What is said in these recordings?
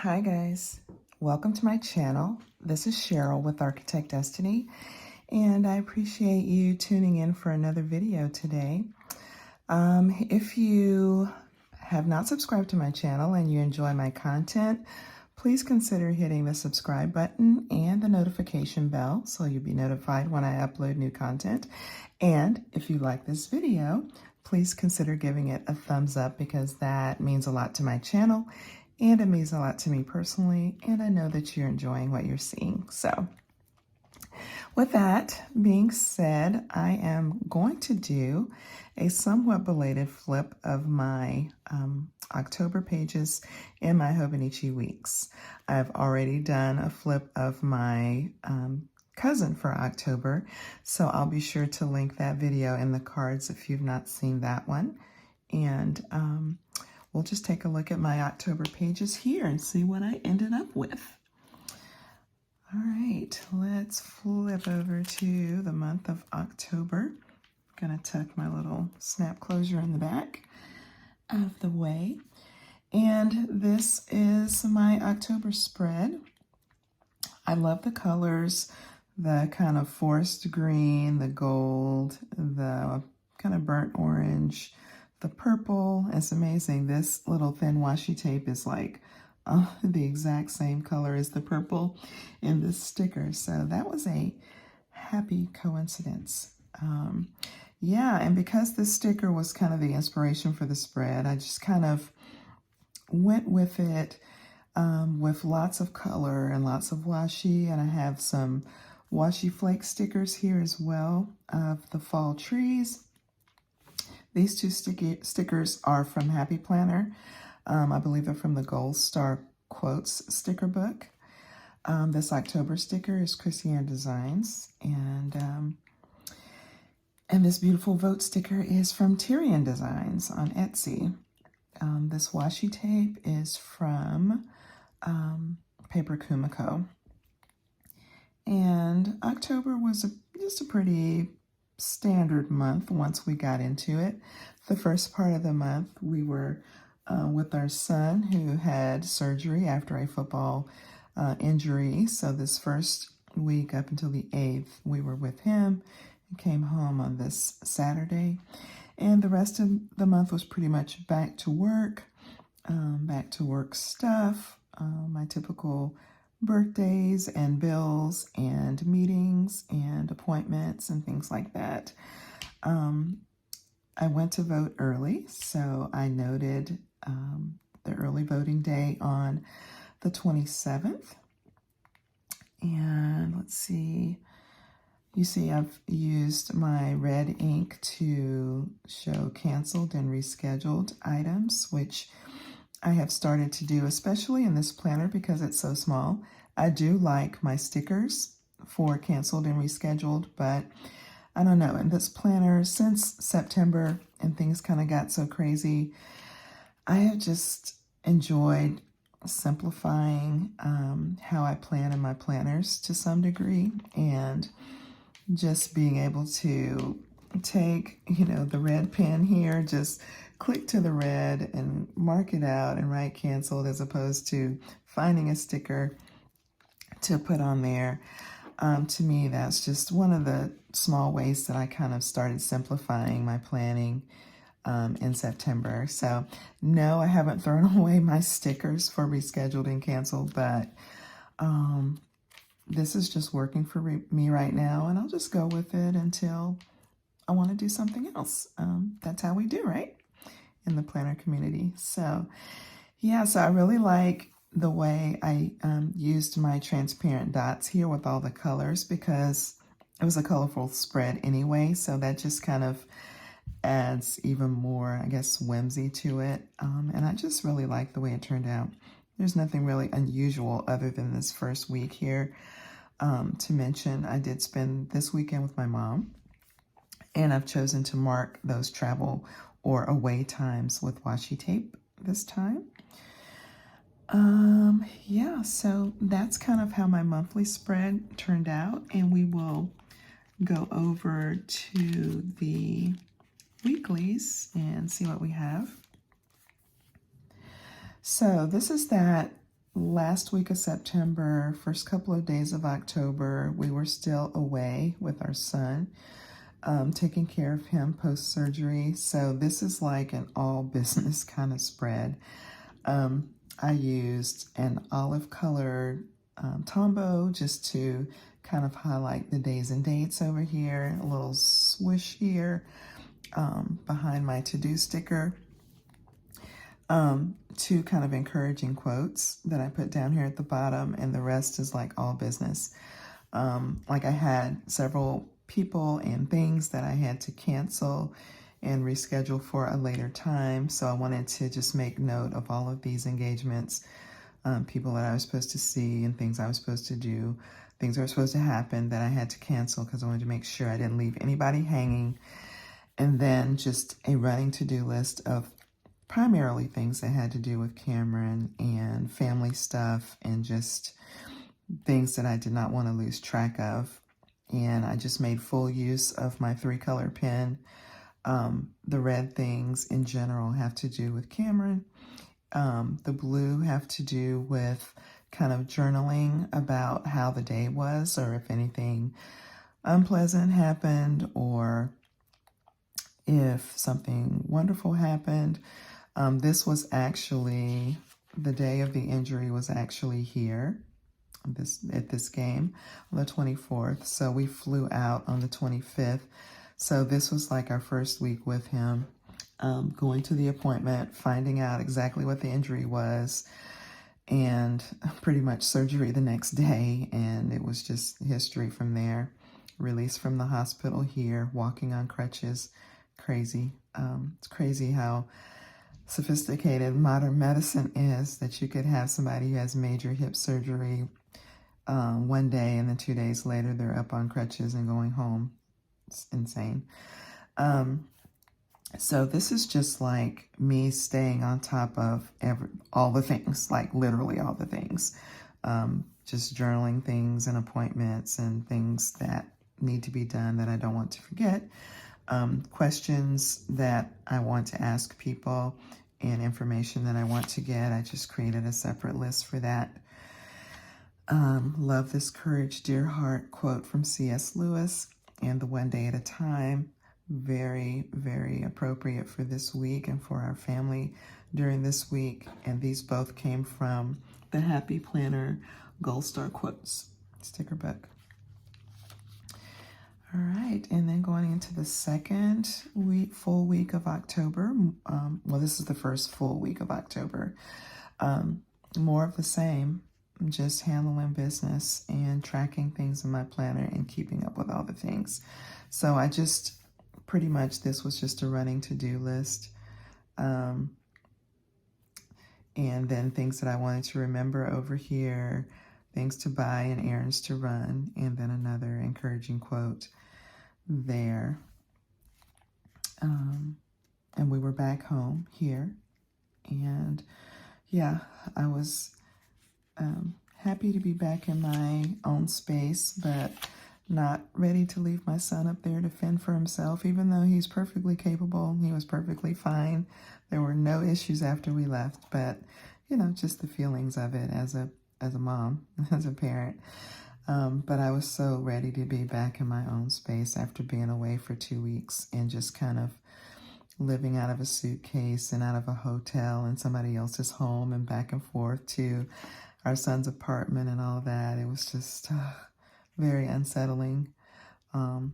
Hi guys, welcome to my channel. This is Cheryl with Architect Destiny, and I appreciate you tuning in for another video today. If you have not subscribed to my channel and you enjoy my content, please consider hitting the subscribe button and the notification bell so you'll be notified when I upload new content. And if you like this video, please consider giving it a thumbs up because that means a lot to my channel and it means a lot to me personally, and I know that you're enjoying what you're seeing. So with that being said, I am going to do a somewhat belated flip of my October pages in my Hobonichi weeks. I've already done a flip of my cousin for October, so I'll be sure to link that video in the cards if you've not seen that one. And we'll just take a look at my October pages here and see what I ended up with. All right, let's flip over to the month of October. I'm gonna tuck my little snap closure in the back out of the way. And this is my October spread. I love the colors, the kind of forest green, the gold, the kind of burnt orange, the purple. It's amazing. This little thin washi tape is like the exact same color as the purple in this sticker. So that was a happy coincidence. Yeah, and because this sticker was kind of the inspiration for the spread, I just kind of went with it with lots of color and lots of washi. And I have some washi flake stickers here as well of the fall trees. These two stickers are from Happy Planner. I believe they're from the Gold Star Quotes sticker book. This October sticker is Chrissy Ann Designs. And this beautiful vote sticker is from Tyrian Designs on Etsy. This washi tape is from Paper Kumiko. And October was just a pretty standard month once we got into it. The first part of the month we were with our son who had surgery after a football injury. So this first week up until the 8th we were with him and came home on this Saturday. And the rest of the month was pretty much back to work stuff, my typical birthdays and bills and meetings and appointments and things like that. I went to vote early, so I noted the early voting day on the 27th. And let's see, you see I've used my red ink to show canceled and rescheduled items, which I have started to do, especially in this planner because it's so small. I do like my stickers for canceled and rescheduled, but I don't know, in this planner since September and things kind of got so crazy, I have just enjoyed simplifying how I plan in my planners to some degree, and just being able to take, the red pen here, just click to the red and mark it out and write canceled, as opposed to finding a sticker to put on there. To me, that's just one of the small ways that I kind of started simplifying my planning in September. So no, I haven't thrown away my stickers for rescheduled and canceled, but this is just working for me right now, and I'll just go with it until I want to do something else. That's how we do, right? In the planner community. So yeah, so I really like the way I used my transparent dots here with all the colors, because it was a colorful spread anyway, so that just kind of adds even more, I guess, whimsy to it. And I just really like the way it turned out. There's nothing really unusual other than this first week here to mention. I did spend this weekend with my mom, and I've chosen to mark those travel or away times with washi tape this time. Yeah, so that's kind of how my monthly spread turned out, and we will go over to the weeklies and see what we have. So this is that last week of September, first couple of days of October, we were still away with our son, taking care of him post-surgery. So this is like an all business kind of spread. I used an olive colored Tombow just to kind of highlight the days and dates over here, a little swoosh here behind my to-do sticker. Two kind of encouraging quotes that I put down here at the bottom, and the rest is like all business. Like I had several people and things that I had to cancel and reschedule for a later time. So I wanted to just make note of all of these engagements, people that I was supposed to see and things I was supposed to do, things that were supposed to happen that I had to cancel because I wanted to make sure I didn't leave anybody hanging. And then just a running to-do list of primarily things that had to do with Cameron and family stuff and just things that I did not want to lose track of. And I just made full use of my 3-color pen. The red things in general have to do with Cameron. The blue have to do with kind of journaling about how the day was, or if anything unpleasant happened, or if something wonderful happened. This was actually, the day of the injury was actually here at this game on the 24th. So we flew out on the 25th. So this was like our first week with him, going to the appointment, finding out exactly what the injury was, and pretty much surgery the next day. And it was just history from there. Released from the hospital here, walking on crutches. Crazy. It's crazy how sophisticated modern medicine is, that you could have somebody who has major hip surgery one day and then 2 days later they're up on crutches and going home. It's insane. So this is just like me staying on top of all the things, like literally all the things. Just journaling things and appointments and things that need to be done that I don't want to forget. Questions that I want to ask people and information that I want to get. I just created a separate list for that. Love this Courage, Dear Heart quote from C.S. Lewis, and the One Day at a Time. Very, very appropriate for this week and for our family during this week. And these both came from the Happy Planner Gold Star Quotes sticker book. All right, and then going into the second full week of October. Well, this is the first full week of October. More of the same, just handling business and tracking things in my planner and keeping up with all the things. So I just, pretty much this was just a running to-do list. And then things that I wanted to remember over here, things to buy and errands to run, and then another encouraging quote there. And we were back home here, and yeah, I was happy to be back in my own space, but not ready to leave my son up there to fend for himself, even though he's perfectly capable. He was perfectly fine. There were no issues after we left, but you know, just the feelings of it as a mom, as a parent. But I was so ready to be back in my own space after being away for 2 weeks and just kind of living out of a suitcase and out of a hotel and somebody else's home and back and forth to our son's apartment and all of that. It was just very unsettling.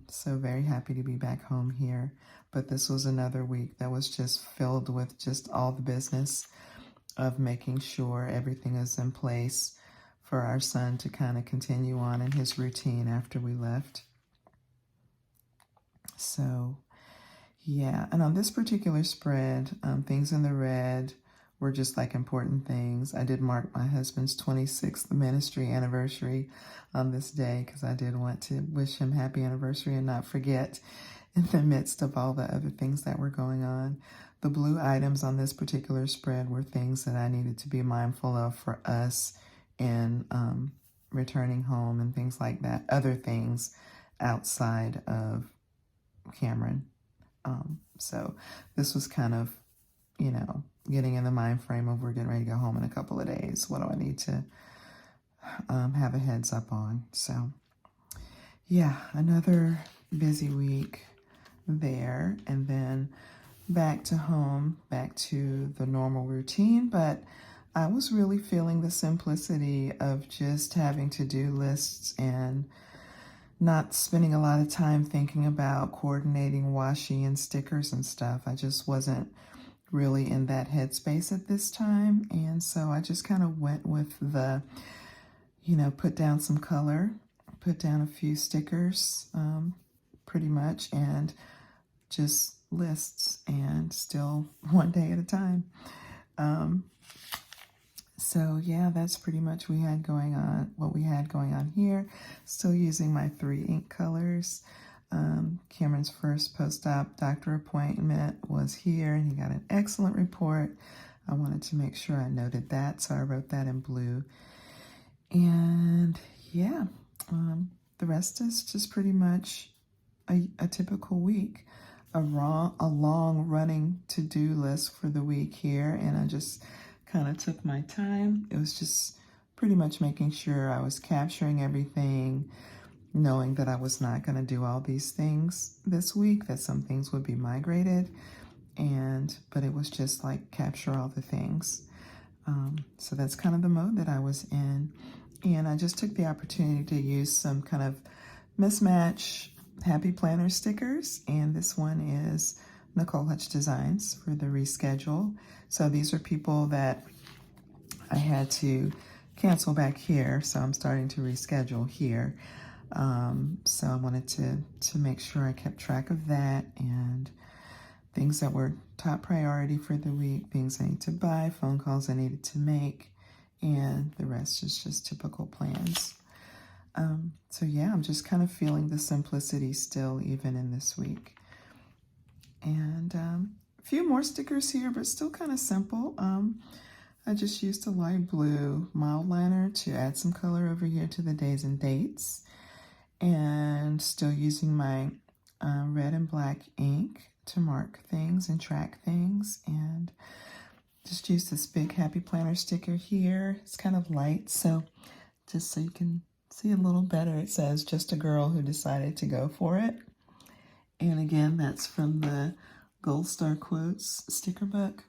So very happy to be back home here. But this was another week that was just filled with just all the business of making sure everything is in place for our son to kind of continue on in his routine after we left. So yeah, and on this particular spread, things in the red were just like important things. I did mark my husband's 26th ministry anniversary on this day because I did want to wish him happy anniversary and not forget in the midst of all the other things that were going on. The blue items on this particular spread were things that I needed to be mindful of for us in returning home and things like that, other things outside of Cameron. So this was kind of you know, getting in the mind frame of we're getting ready to go home in a couple of days. What do I need to have a heads up on? So yeah, another busy week there, and then back to home, back to the normal routine. But I was really feeling the simplicity of just having to-do lists and not spending a lot of time thinking about coordinating washi and stickers and stuff. I just wasn't really in that headspace at this time. And so I just kind of went with the, you know, put down some color, put down a few stickers, pretty much, and just lists, and still one day at a time. So yeah, that's pretty much what we had going on here. Still using my 3 ink colors. Cameron's first post-op doctor appointment was here, and he got an excellent report. I wanted to make sure I noted that, so I wrote that in blue. And yeah, the rest is just pretty much a typical week. A long running to-do list for the week here, and I just kind of took my time. It was just pretty much making sure I was capturing everything, knowing that I was not going to do all these things this week, that some things would be migrated, but it was just like capture all the things. So that's kind of the mode that I was in, and I just took the opportunity to use some kind of mismatch Happy Planner stickers, and this one is Nicole Hutch Designs for the reschedule. So these are people that I had to cancel back here, so I'm starting to reschedule here. So I wanted to make sure I kept track of that, and things that were top priority for the week, things I need to buy, phone calls I needed to make, and the rest is just typical plans. So yeah, I'm just kind of feeling the simplicity still, even in this week. And a few more stickers here, but still kind of simple. I just used a light blue mild liner to add some color over here to the days and dates. And still using my red and black ink to mark things and track things. And just use this big Happy Planner sticker here. It's kind of light, so just so you can see a little better, it says, "Just a girl who decided to go for it." And again, that's from the Gold Star Quotes sticker book.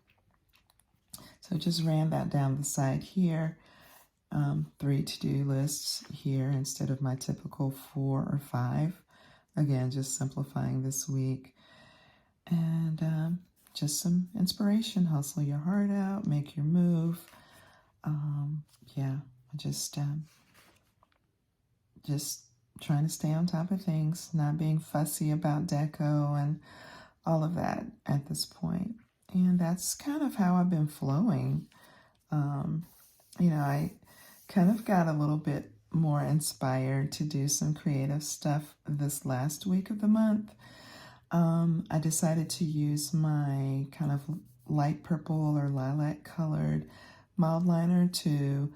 So just ran that down the side here. 3 to-do lists here instead of my typical 4 or 5. Again, just simplifying this week. And just some inspiration. Hustle your heart out, make your move. Yeah, just trying to stay on top of things, not being fussy about deco and all of that at this point. And that's kind of how I've been flowing. You know, I kind of got a little bit more inspired to do some creative stuff this last week of the month. I decided to use my kind of light purple or lilac colored mild liner to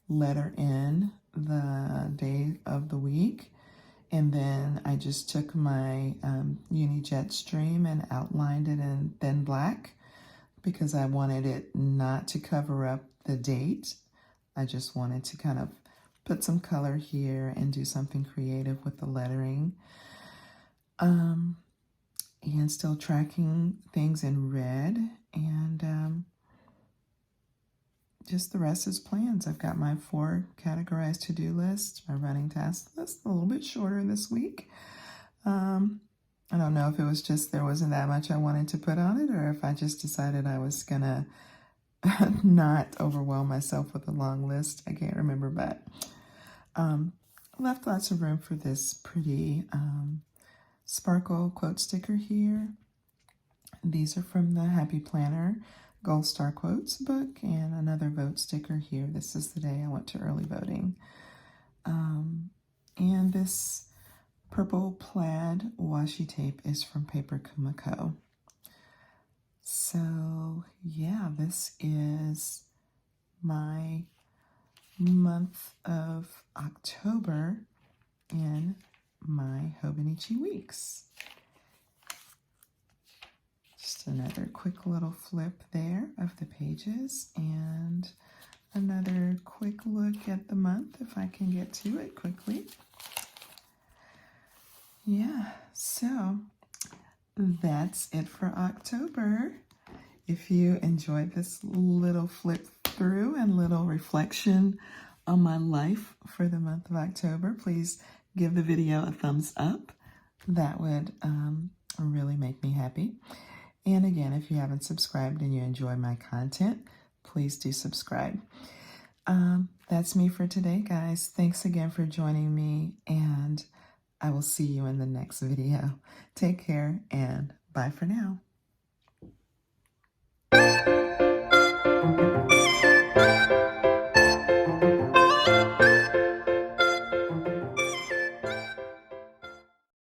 letter in the day of the week. And then I just took my Uni Jetstream and outlined it in thin black because I wanted it not to cover up the date. I just wanted to kind of put some color here and do something creative with the lettering. And still tracking things in red, and just the rest is plans. I've got my 4 categorized to-do lists, my running task list, a little bit shorter this week. I don't know if it was just there wasn't that much I wanted to put on it, or if I just decided I was gonna not overwhelm myself with a long list. I can't remember, but left lots of room for this pretty sparkle quote sticker here. These are from the Happy Planner Gold Star Quotes book, and another vote sticker here. This is the day I went to early voting. And this purple plaid washi tape is from Paper Kumiko. So yeah, this is my month of October in my Hobonichi weeks. Just another quick little flip there of the pages, and another quick look at the month if I can get to it quickly. Yeah, so that's it for October. If you enjoyed this little flip through and little reflection on my life for the month of October, please give the video a thumbs up. That would really make me happy. And again, if you haven't subscribed and you enjoy my content, please do subscribe. That's me for today, guys. Thanks again for joining me, and I will see you in the next video. Take care and bye for now.